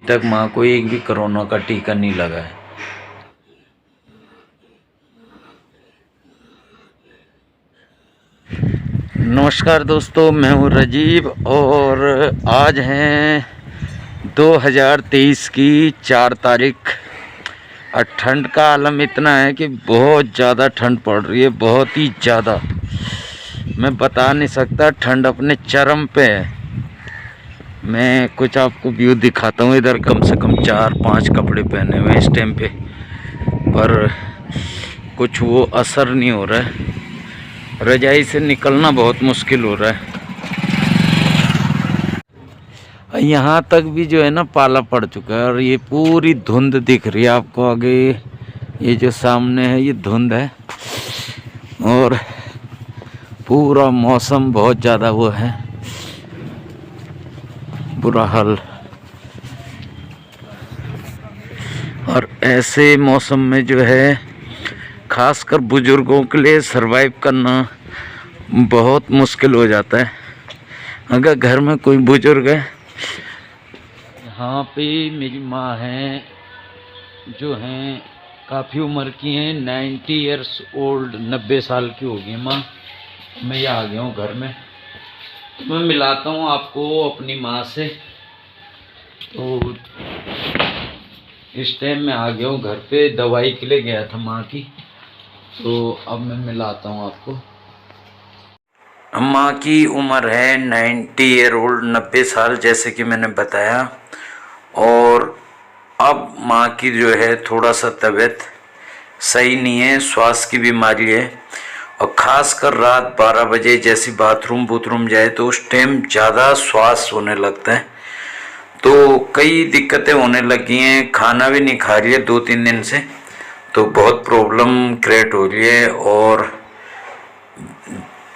तक माँ को एक भी कोरोना का टीका नहीं लगा है। नमस्कार दोस्तों, मैं हूँ राजीव और आज हैं 2023 की 4 तारीख। और ठंड का आलम इतना है कि बहुत ज़्यादा ठंड पड़ रही है, बहुत ही ज़्यादा। मैं बता नहीं सकता, ठंड अपने चरम पे है। मैं कुछ आपको व्यू दिखाता हूँ। इधर कम से कम 4-5 कपड़े पहने हुए इस टाइम पे, पर कुछ वो असर नहीं हो रहा है। रजाई से निकलना बहुत मुश्किल हो रहा है। यहाँ तक भी जो है ना पाला पड़ चुका है और ये पूरी धुंध दिख रही है आपको आगे। ये जो सामने है ये धुंध है और पूरा मौसम बहुत ज़्यादा वो है, बुरा हाल। और ऐसे मौसम में जो है खासकर बुजुर्गों के लिए सरवाइव करना बहुत मुश्किल हो जाता है। अगर घर में कोई बुजुर्ग है, यहाँ पे मेरी माँ हैं जो हैं काफ़ी उम्र की हैं, 90 ईयर्स ओल्ड, 90 साल की हो गई माँ। मैं यहाँ आ गया हूँ घर में, तो मैं मिलाता हूँ आपको अपनी माँ से। तो इस टाइम मैं आ गया हूँ घर पे, दवाई के लिए गया था माँ की, तो अब मैं मिलाता हूँ आपको। माँ की उम्र है 90 ईयर ओल्ड, 90 साल, जैसे कि मैंने बताया। और अब माँ की जो है थोड़ा सा तबीयत सही नहीं है, श्वास की बीमारी है। और ख़ासकर रात 12 बजे जैसी बाथरूम जाए तो उस टाइम ज़्यादा श्वास होने लगता है। तो कई दिक्कतें होने लगी हैं, खाना भी नहीं खा रही है 2-3 दिन से, तो बहुत प्रॉब्लम क्रिएट हो रही है। और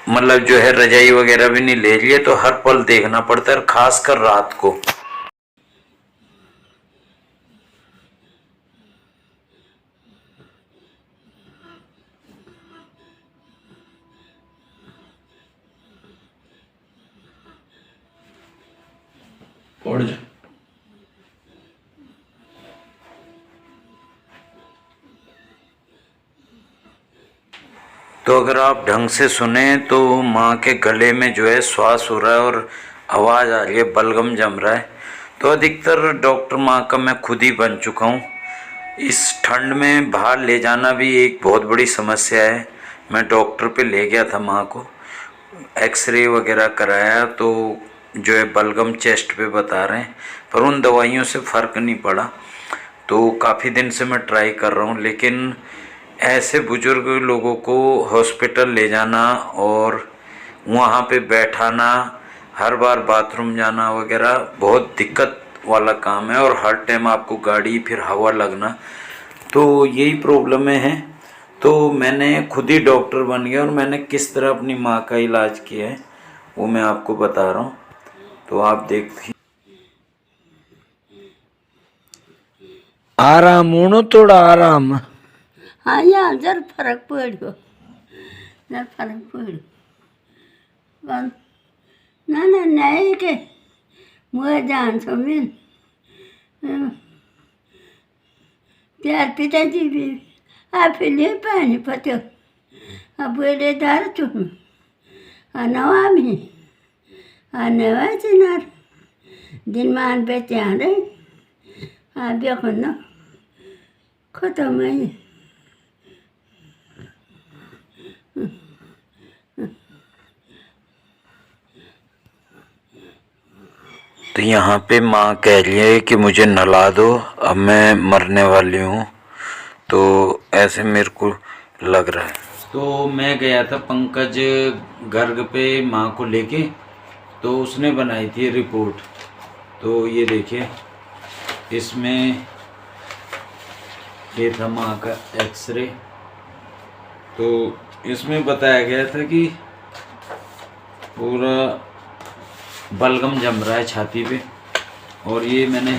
मतलब जो है रजाई वगैरह भी नहीं ले रही है, तो हर पल देखना पड़ता है, खासकर रात को। उड़ जा। तो अगर आप ढंग से सुने तो माँ के गले में जो है श्वास हो रहा है और आवाज़ आ रही है, बलगम जम रहा है। तो अधिकतर डॉक्टर माँ का मैं खुद ही बन चुका हूँ। इस ठंड में बाहर ले जाना भी एक बहुत बड़ी समस्या है। मैं डॉक्टर पे ले गया था माँ को, एक्सरे वगैरह कराया, तो जो है बलगम चेस्ट पे बता रहे हैं, पर उन दवाइयों से फ़र्क नहीं पड़ा। तो काफ़ी दिन से मैं ट्राई कर रहा हूँ, लेकिन ऐसे बुजुर्ग लोगों को हॉस्पिटल ले जाना और वहाँ पे बैठाना, हर बार बाथरूम जाना वगैरह बहुत दिक्कत वाला काम है। और हर टाइम आपको गाड़ी, फिर हवा लगना, तो यही प्रॉब्लमें हैं। तो मैंने खुद ही डॉक्टर बन गया और मैंने किस तरह अपनी माँ का इलाज किया है वो मैं आपको बता रहा हूँ, तो आप देखिए। आराम उणो, थोड़ा आराम। हाँ, यहाँ जर फरक पड़ो, जर फरक पड़ो। ना ना नहीं के मुझे जान मिल त्यार पिताजी भी आफिले पानी पतो अब बोले दार तुम नवा में नवा चिनार दिन मान बेचे आ रहे देखो ना खत्म है। तो यहाँ पे माँ कह रही है कि मुझे नहला दो, अब मैं मरने वाली हूँ। तो ऐसे मेरे को लग रहा है। तो मैं गया था पंकज गर्ग पे माँ को लेके, तो उसने बनाई थी रिपोर्ट। तो ये देखिए, इसमें ये था माँ का एक्सरे। तो इसमें बताया गया था कि पूरा बलगम जम रहा है छाती पे। और ये मैंने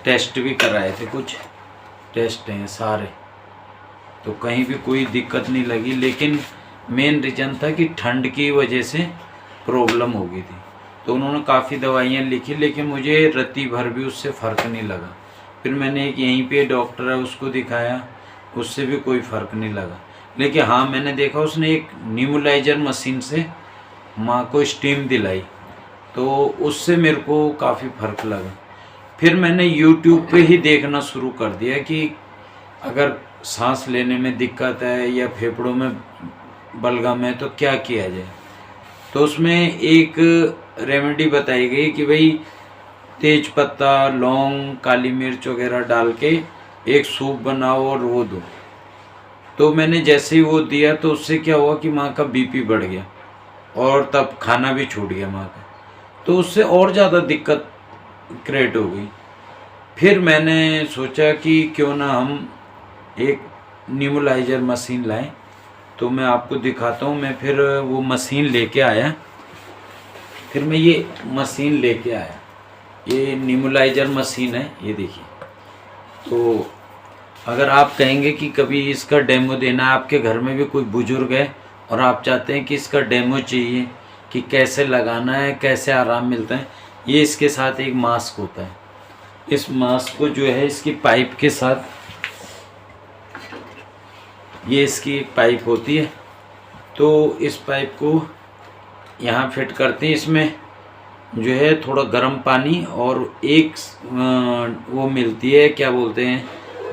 टेस्ट भी कराए थे, कुछ टेस्ट हैं सारे, तो कहीं भी कोई दिक्कत नहीं लगी। लेकिन मेन रीज़न था कि ठंड की वजह से प्रॉब्लम हो गई थी। तो उन्होंने काफ़ी दवाइयाँ लिखी, लेकिन मुझे रत्ती भर भी उससे फ़र्क नहीं लगा। फिर मैंने एक यहीं पे डॉक्टर है उसको दिखाया, उससे भी कोई फ़र्क नहीं लगा। लेकिन हाँ, मैंने देखा उसने एक न्यूमलाइजर मशीन से माँ को स्टीम दिलाई, तो उससे मेरे को काफ़ी फ़र्क लगा। फिर मैंने यूट्यूब पे ही देखना शुरू कर दिया कि अगर सांस लेने में दिक्कत है या फेफड़ों में बलगम है तो क्या किया जाए। तो उसमें एक रेमेडी बताई गई कि भाई तेज पत्ता, लौंग, काली मिर्च वगैरह डाल के एक सूप बनाओ और वो दो। तो मैंने जैसे ही वो दिया तो उससे क्या हुआ कि माँ का बीपी बढ़ गया और तब खाना भी छूट गया माँ का, तो उससे और ज़्यादा दिक्कत क्रिएट हो गई। फिर मैंने सोचा कि क्यों ना हम एक न्यूमलाइजर मशीन लाएं, तो मैं आपको दिखाता हूँ। मैं फिर वो मशीन लेके आया, फिर मैं ये मशीन लेके आया, ये न्यूमलाइजर मशीन है, ये देखिए। तो अगर आप कहेंगे कि कभी इसका डेमो देना है, आपके घर में भी कोई बुजुर्ग है और आप चाहते हैं कि इसका डेमो चाहिए कि कैसे लगाना है, कैसे आराम मिलता है, ये इसके साथ एक मास्क होता है। इस मास्क को जो है इसकी पाइप के साथ, ये इसकी एक पाइप होती है, तो इस पाइप को यहाँ फिट करते हैं। इसमें जो है थोड़ा गर्म पानी और एक वो मिलती है, क्या बोलते हैं,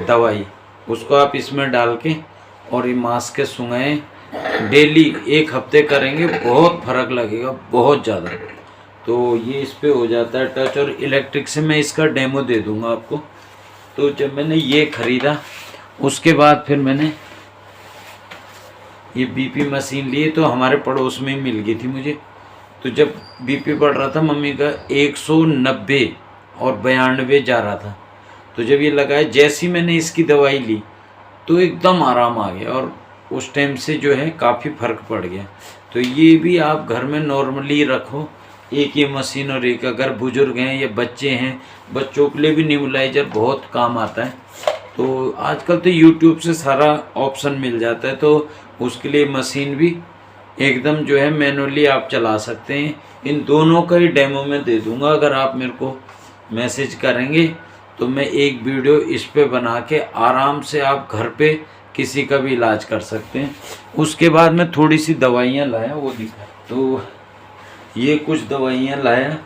दवाई, उसको आप इसमें डाल के और ये मास्क के सूंघें डेली 1 हफ्ते करेंगे, बहुत फ़र्क लगेगा, बहुत ज़्यादा। तो ये इस पे हो जाता है टच, और इलेक्ट्रिक से मैं इसका डेमो दे दूंगा आपको। तो जब मैंने ये ख़रीदा उसके बाद फिर मैंने ये बीपी मशीन ली, तो हमारे पड़ोस में ही मिल गई थी मुझे। तो जब बीपी बढ़ रहा था मम्मी का 190 और 92 जा रहा था, तो जब ये लगाया, जैसी मैंने इसकी दवाई ली तो एकदम आराम आ गया और उस टाइम से जो है काफ़ी फ़र्क पड़ गया। तो ये भी आप घर में नॉर्मली रखो, एक ये मशीन, और एक अगर बुजुर्ग हैं या बच्चे हैं, बच्चों के लिए भी न्यूमलाइजर बहुत काम आता है। तो आजकल तो यूट्यूब से सारा ऑप्शन मिल जाता है, तो उसके लिए मशीन भी एकदम जो है मैनुअली आप चला सकते हैं। इन दोनों का ही डेमो मैं दे दूंगा, अगर आप मेरे को मैसेज करेंगे तो मैं एक वीडियो इस पे बना के आराम से आप घर पे किसी का भी इलाज कर सकते हैं। उसके बाद मैं थोड़ी सी दवाइयाँ लाया, वो दिखा। तो ये कुछ दवाइयाँ लाया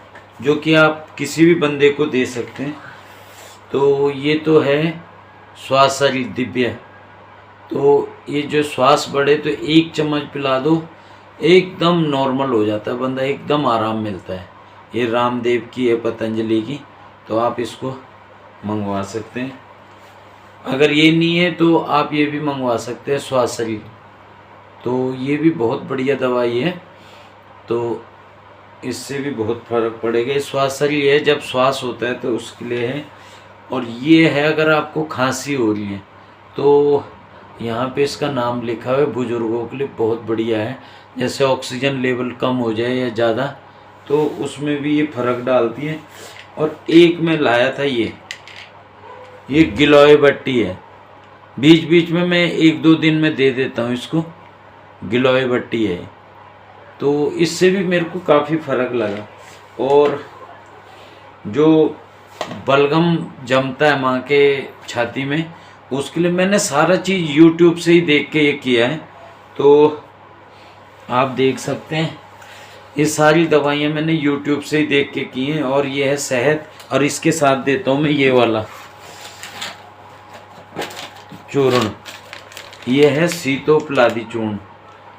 जो कि आप किसी भी बंदे को दे सकते हैं। तो ये तो है श्वास दिव्य। तो ये जो श्वास बढ़े तो 1 चम्मच पिला दो, एकदम नॉर्मल हो जाता है बंदा, एकदम आराम मिलता है। ये रामदेव की है, पतंजलि की, तो आप इसको मंगवा सकते हैं। अगर ये नहीं है तो आप ये भी मंगवा सकते हैं, श्वास शरीर। तो ये भी बहुत बढ़िया दवाई है, तो इससे भी बहुत फर्क पड़ेगा। श्वास शरीर है, जब श्वास होता है तो उसके लिए है। और ये है अगर आपको खांसी हो रही है तो यहाँ पे इसका नाम लिखा हुआ है, बुजुर्गों के लिए बहुत बढ़िया है। जैसे ऑक्सीजन लेवल कम हो जाए या ज़्यादा, तो उसमें भी ये फ़र्क डालती है। और एक मैं लाया था ये गिलोय बट्टी है, बीच बीच में मैं 1-2 दिन में दे देता हूँ इसको। गिलोय बट्टी है, तो इससे भी मेरे को काफ़ी फ़र्क लगा। और जो बलगम जमता है माँ के छाती में, उसके लिए मैंने सारा चीज़ यूट्यूब से ही देख के ये किया है। तो आप देख सकते हैं ये सारी दवाइयाँ मैंने यूट्यूब से ही देख के की हैं। और ये है शहद, और इसके साथ देता हूँ मैं ये वाला चूर्ण, ये है सीतोपलादी चूर्ण।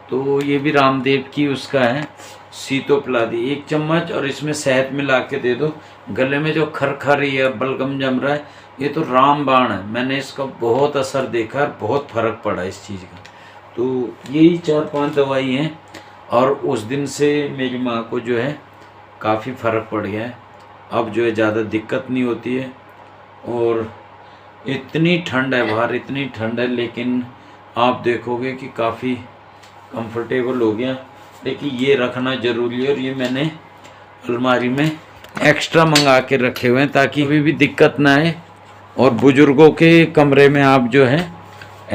तो ये भी रामदेव की उसका है, सीतोपलादी 1 चम्मच, और इसमें शहद मिला के दे दो। गले में जो खरखरी है, बलगम जम रहा है, ये तो रामबाण है। मैंने इसका बहुत असर देखा, बहुत फ़र्क पड़ा इस चीज़ का। तो यही 4-5 दवाई हैं, और उस दिन से मेरी माँ को जो है काफ़ी फ़र्क पड़ गया है। अब जो है ज़्यादा दिक्कत नहीं होती है। और इतनी ठंड है बाहर, इतनी ठंड है, लेकिन आप देखोगे कि काफ़ी कंफर्टेबल हो गया। लेकिन ये रखना ज़रूरी है, और ये मैंने अलमारी में एक्स्ट्रा मंगा के रखे हुए हैं ताकि कभी भी दिक्कत ना आए। और बुज़ुर्गों के कमरे में आप जो है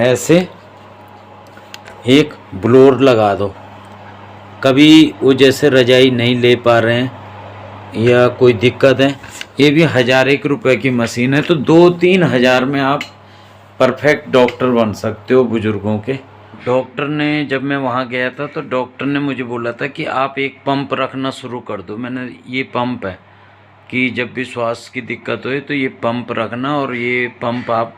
ऐसे एक ब्लोअर लगा दो। कभी वो जैसे रजाई नहीं ले पा रहे हैं या कोई दिक्कत है, ये भी 1001 रुपये की मशीन है। तो 2-3 हज़ार में आप परफेक्ट डॉक्टर बन सकते हो बुज़ुर्गों के। डॉक्टर ने, जब मैं वहाँ गया था तो डॉक्टर ने मुझे बोला था कि आप एक पंप रखना शुरू कर दो। मैंने, ये पंप है कि जब भी श्वास की दिक्कत हो तो ये पंप रखना और ये पंप आप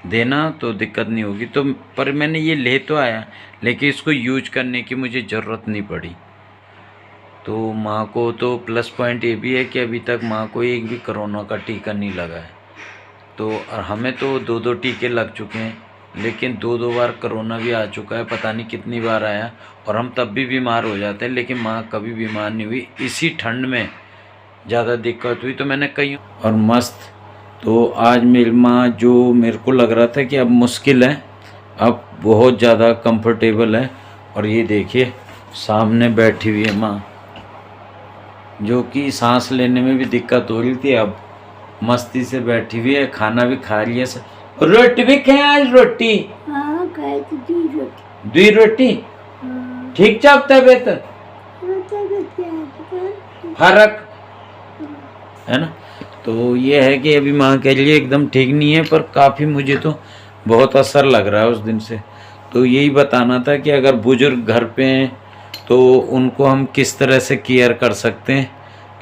देना तो दिक्कत नहीं होगी। तो पर मैंने ये ले तो आया, लेकिन इसको यूज करने की मुझे ज़रूरत नहीं पड़ी। तो माँ को तो प्लस पॉइंट ये भी है कि अभी तक माँ को एक भी कोरोना का टीका नहीं लगा है। तो और हमें तो 2-2 टीके लग चुके हैं, लेकिन 2-2 बार कोरोना भी आ चुका है, पता नहीं कितनी बार आया, और हम तब भी बीमार हो जाते हैं, लेकिन माँ कभी बीमार नहीं हुई। इसी ठंड में ज़्यादा दिक्कत हुई तो मैंने कहीं और मस्त। तो आज मेरी माँ, जो मेरे को लग रहा था कि अब मुश्किल है, अब बहुत ज़्यादा कंफर्टेबल है। और ये देखिए सामने बैठी हुई है माँ, जो कि सांस लेने में भी दिक्कत हो रही थी, अब मस्ती से बैठी हुई है, खाना भी खा रही है। रोटी भी खाए आज? रोटी हाँ खाई तो 2 रोटी। 2 रोटी? हाँ, ठीक ठाक तबीयत? फर्क है ना? तो ये है कि अभी माँ के लिए एकदम ठीक नहीं है, पर काफ़ी मुझे तो बहुत असर लग रहा है उस दिन से। तो यही बताना था कि अगर बुजुर्ग घर पे हैं तो उनको हम किस तरह से केयर कर सकते हैं,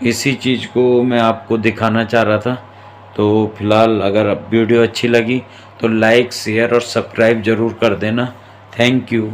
इसी चीज़ को मैं आपको दिखाना चाह रहा था। तो फिलहाल अगर वीडियो अच्छी लगी तो लाइक, शेयर और सब्सक्राइब ज़रूर कर देना। Thank you.